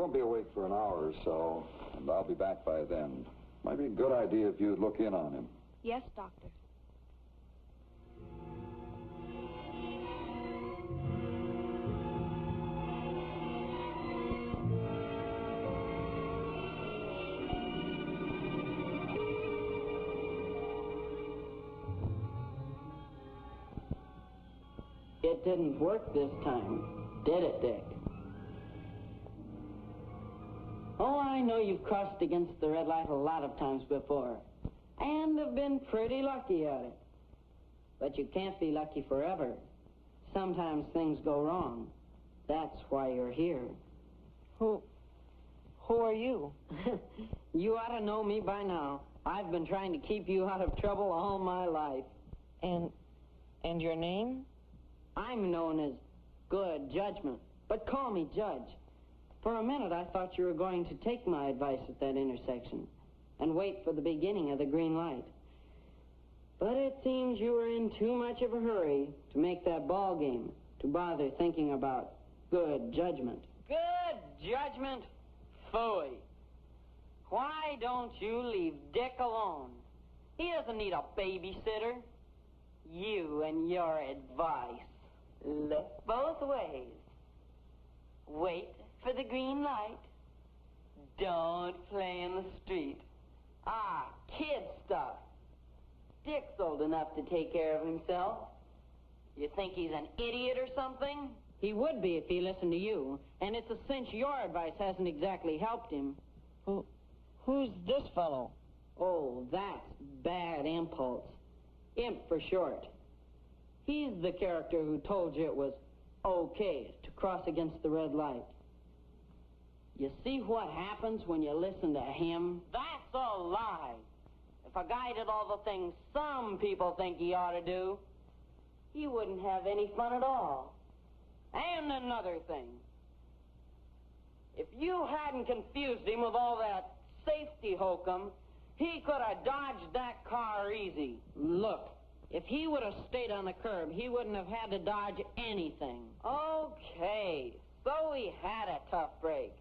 won't be awake for an hour or so, and I'll be back by then. Might be a good idea if you'd look in on him. Yes, Doctor. It didn't work this time, did it, Dick? Oh, I know you've crossed against the red light a lot of times before, and have been pretty lucky at it. But you can't be lucky forever. Sometimes things go wrong. That's why you're here. Who are you? You ought to know me by now. I've been trying to keep you out of trouble all my life. And your name? I'm known as Good Judgment, but call me Judge. For a minute, I thought you were going to take my advice at that intersection and wait for the beginning of the green light. But it seems you were in too much of a hurry to make that ball game to bother thinking about good judgment. Good judgment? Phooey. Why don't you leave Dick alone? He doesn't need a babysitter. You and your advice. Look both ways. Wait for the green light. Don't play in the street. Ah, kid stuff. Dick's old enough to take care of himself. You think he's an idiot or something? He would be if he listened to you, and it's a cinch your advice hasn't exactly helped him. Who's this fellow? Oh, that's Bad Impulse. Imp for short. He's the character who told you it was okay to cross against the red light. You see what happens when you listen to him? That's a lie. If a guy did all the things some people think he ought to do, he wouldn't have any fun at all. And another thing. If you hadn't confused him with all that safety hokum, he could have dodged that car easy. Look, if he would have stayed on the curb, he wouldn't have had to dodge anything. Okay, so he had a tough break.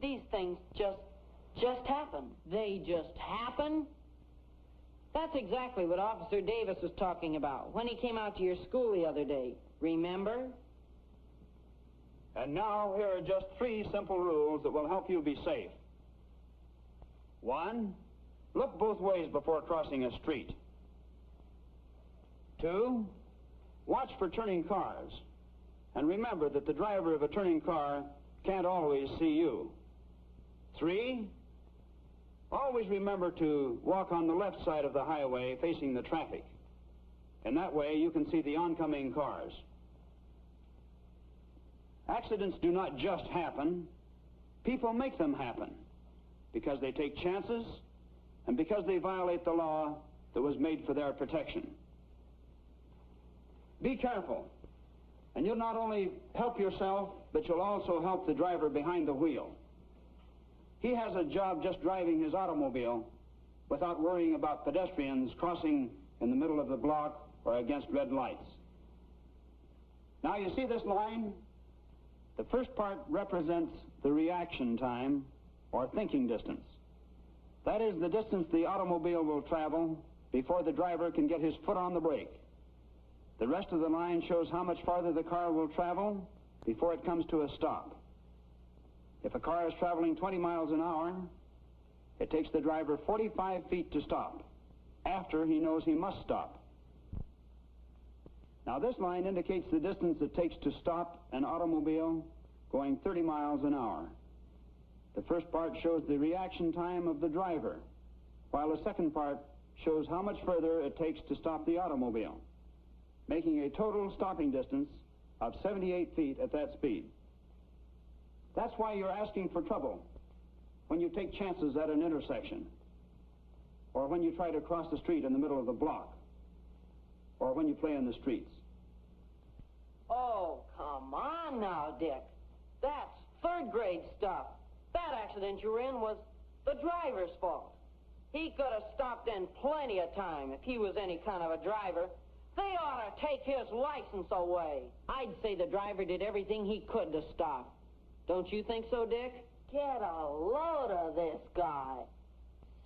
These things just happen. They just happen? That's exactly what Officer Davis was talking about when he came out to your school the other day. Remember? And now, here are just 3 simple rules that will help you be safe. 1, look both ways before crossing a street. 2, watch for turning cars. And remember that the driver of a turning car can't always see you. 3, always remember to walk on the left side of the highway facing the traffic. And that way you can see the oncoming cars. Accidents do not just happen. People make them happen because they take chances and because they violate the law that was made for their protection. Be careful, and you'll not only help yourself, but you'll also help the driver behind the wheel. He has a job just driving his automobile without worrying about pedestrians crossing in the middle of the block or against red lights. Now, you see this line? The first part represents the reaction time, or thinking distance. That is the distance the automobile will travel before the driver can get his foot on the brake. The rest of the line shows how much farther the car will travel before it comes to a stop. If a car is traveling 20 miles an hour, it takes the driver 45 feet to stop, after he knows he must stop. Now, this line indicates the distance it takes to stop an automobile going 30 miles an hour. The first part shows the reaction time of the driver, while the second part shows how much further it takes to stop the automobile, making a total stopping distance of 78 feet at that speed. That's why you're asking for trouble when you take chances at an intersection, or when you try to cross the street in the middle of the block, or when you play in the streets. Oh, come on now, Dick. That's third-grade stuff. That accident you were in was the driver's fault. He could have stopped in plenty of time if he was any kind of a driver. They ought to take his license away. I'd say the driver did everything he could to stop. Don't you think so, Dick? Get a load of this guy.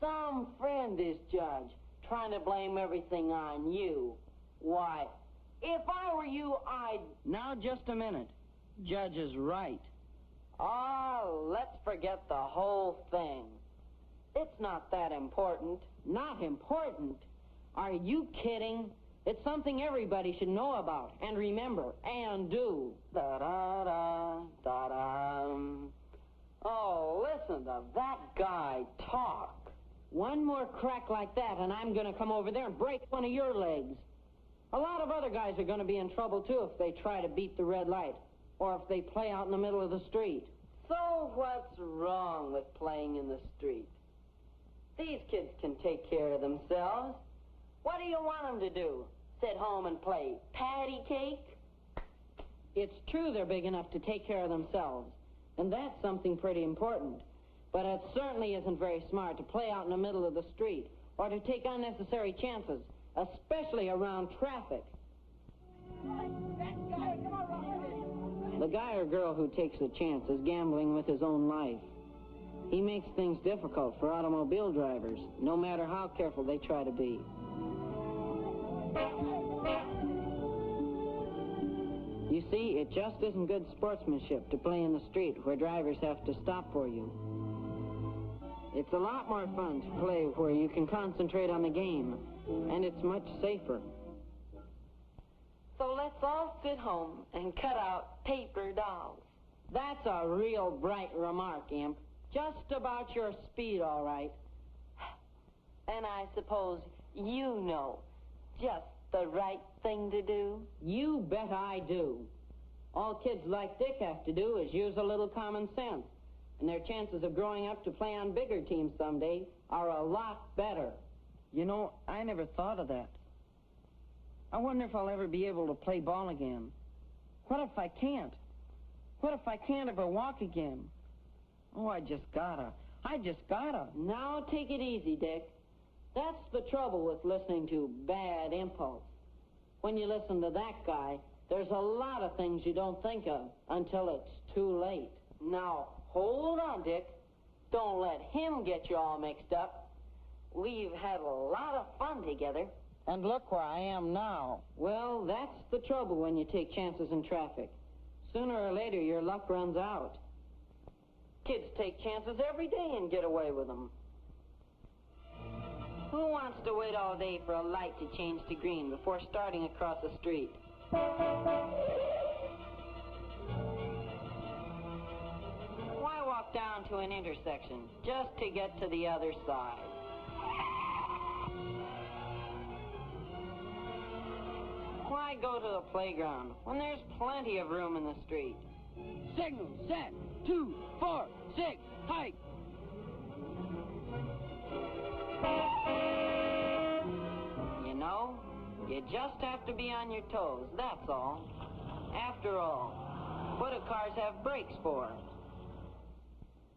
Some friend is Judge, trying to blame everything on you. Why, if I were you, I'd... Now, just a minute. Judge is right. Oh, let's forget the whole thing. It's not that important. Not important? Are you kidding? It's something everybody should know about, and remember, and do. Da-da-da, da-da. Oh, listen to that guy talk. One more crack like that, and I'm going to come over there and break one of your legs. A lot of other guys are going to be in trouble, too, if they try to beat the red light, or if they play out in the middle of the street. So what's wrong with playing in the street? These kids can take care of themselves. What do you want them to do? Sit home and play patty cake? It's true they're big enough to take care of themselves, and that's something pretty important. But it certainly isn't very smart to play out in the middle of the street or to take unnecessary chances, especially around traffic. The guy or girl who takes a chance is gambling with his own life. He makes things difficult for automobile drivers, no matter how careful they try to be. You see, it just isn't good sportsmanship to play in the street where drivers have to stop for you. It's a lot more fun to play where you can concentrate on the game, and it's much safer. So let's all sit home and cut out paper dolls. That's a real bright remark, Imp. Just about your speed, all right. And I suppose you know just the right thing to do? You bet I do. All kids like Dick have to do is use a little common sense, and their chances of growing up to play on bigger teams someday are a lot better. You know, I never thought of that. I wonder if I'll ever be able to play ball again. What if I can't? What if I can't ever walk again? Oh, I just gotta. Now take it easy, Dick. That's the trouble with listening to Bad Impulse. When you listen to that guy, there's a lot of things you don't think of until it's too late. Now, hold on, Dick. Don't let him get you all mixed up. We've had a lot of fun together. And look where I am now. Well, that's the trouble when you take chances in traffic. Sooner or later, your luck runs out. Kids take chances every day and get away with them. Who wants to wait all day for a light to change to green before starting across the street? Why walk down to an intersection just to get to the other side? Why go to the playground when there's plenty of room in the street? Signal, set, 2, 4, 6, hike. You know, you just have to be on your toes, that's all. After all, what do cars have brakes for?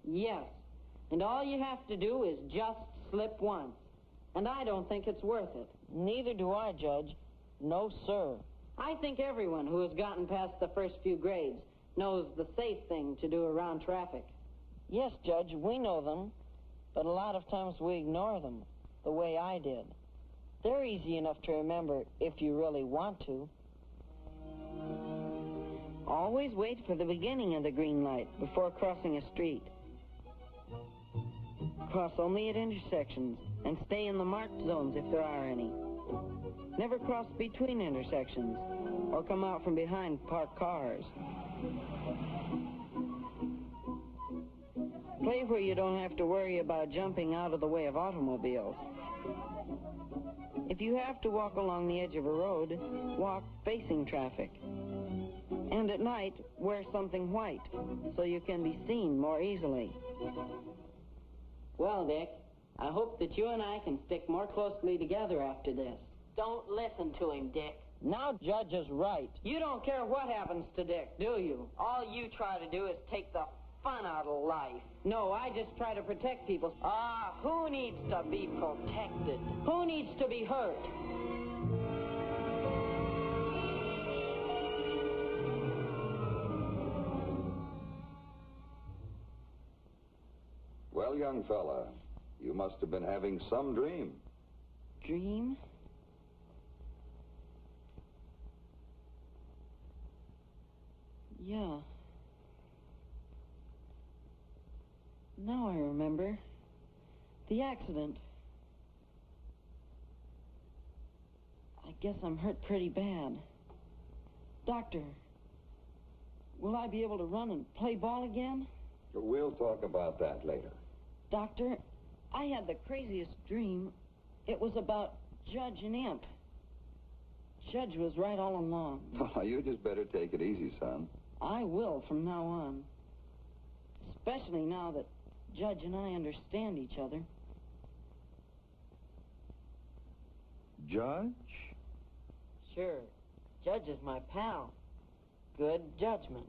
Yes, and all you have to do is just slip once. And I don't think it's worth it. Neither do I, Judge. No, sir. I think everyone who has gotten past the first few grades knows the safe thing to do around traffic. Yes, Judge, we know them, but a lot of times we ignore them, the way I did. They're easy enough to remember if you really want to. Always wait for the beginning of the green light before crossing a street. Cross only at intersections and stay in the marked zones if there are any. Never cross between intersections or come out from behind parked cars. Play where you don't have to worry about jumping out of the way of automobiles. If you have to walk along the edge of a road, walk facing traffic. And at night, wear something white so you can be seen more easily. Well, Dick, I hope that you and I can stick more closely together after this. Don't listen to him, Dick. Now Judge is right. You don't care what happens to Dick, do you? All you try to do is take the fun out of life. No, I just try to protect people. Who needs to be protected? Who needs to be hurt? Well, young fella, you must have been having some dream. Dream? Yeah. Now I remember. The accident. I guess I'm hurt pretty bad. Doctor, will I be able to run and play ball again? We'll talk about that later. Doctor, I had the craziest dream. It was about Judge and Imp. Judge was right all along. Well, you just better take it easy, son. I will from now on. Especially now that Judge and I understand each other. Judge? Sure. Judge is my pal. Good judgment.